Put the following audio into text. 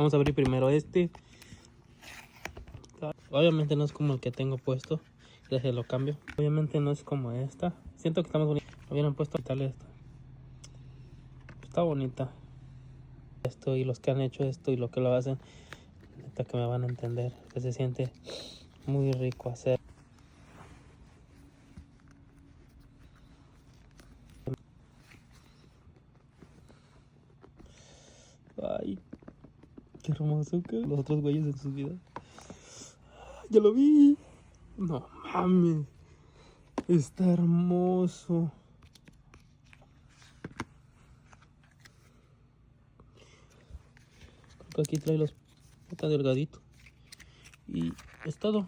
Vamos a abrir primero este. Obviamente no es como el que tengo puesto. Déjelo cambio. Obviamente no es como esta. Siento que está más bonita. Hubieran puesto tal esta. Está bonita. Esto y los que han hecho esto y lo que lo hacen, neta que me van a entender. Que se siente muy rico hacer. Ay, qué hermoso que los otros güeyes en sus vidas. Ya lo vi. No mames. Está hermoso. Creo que aquí trae los está delgadito. Y es todo.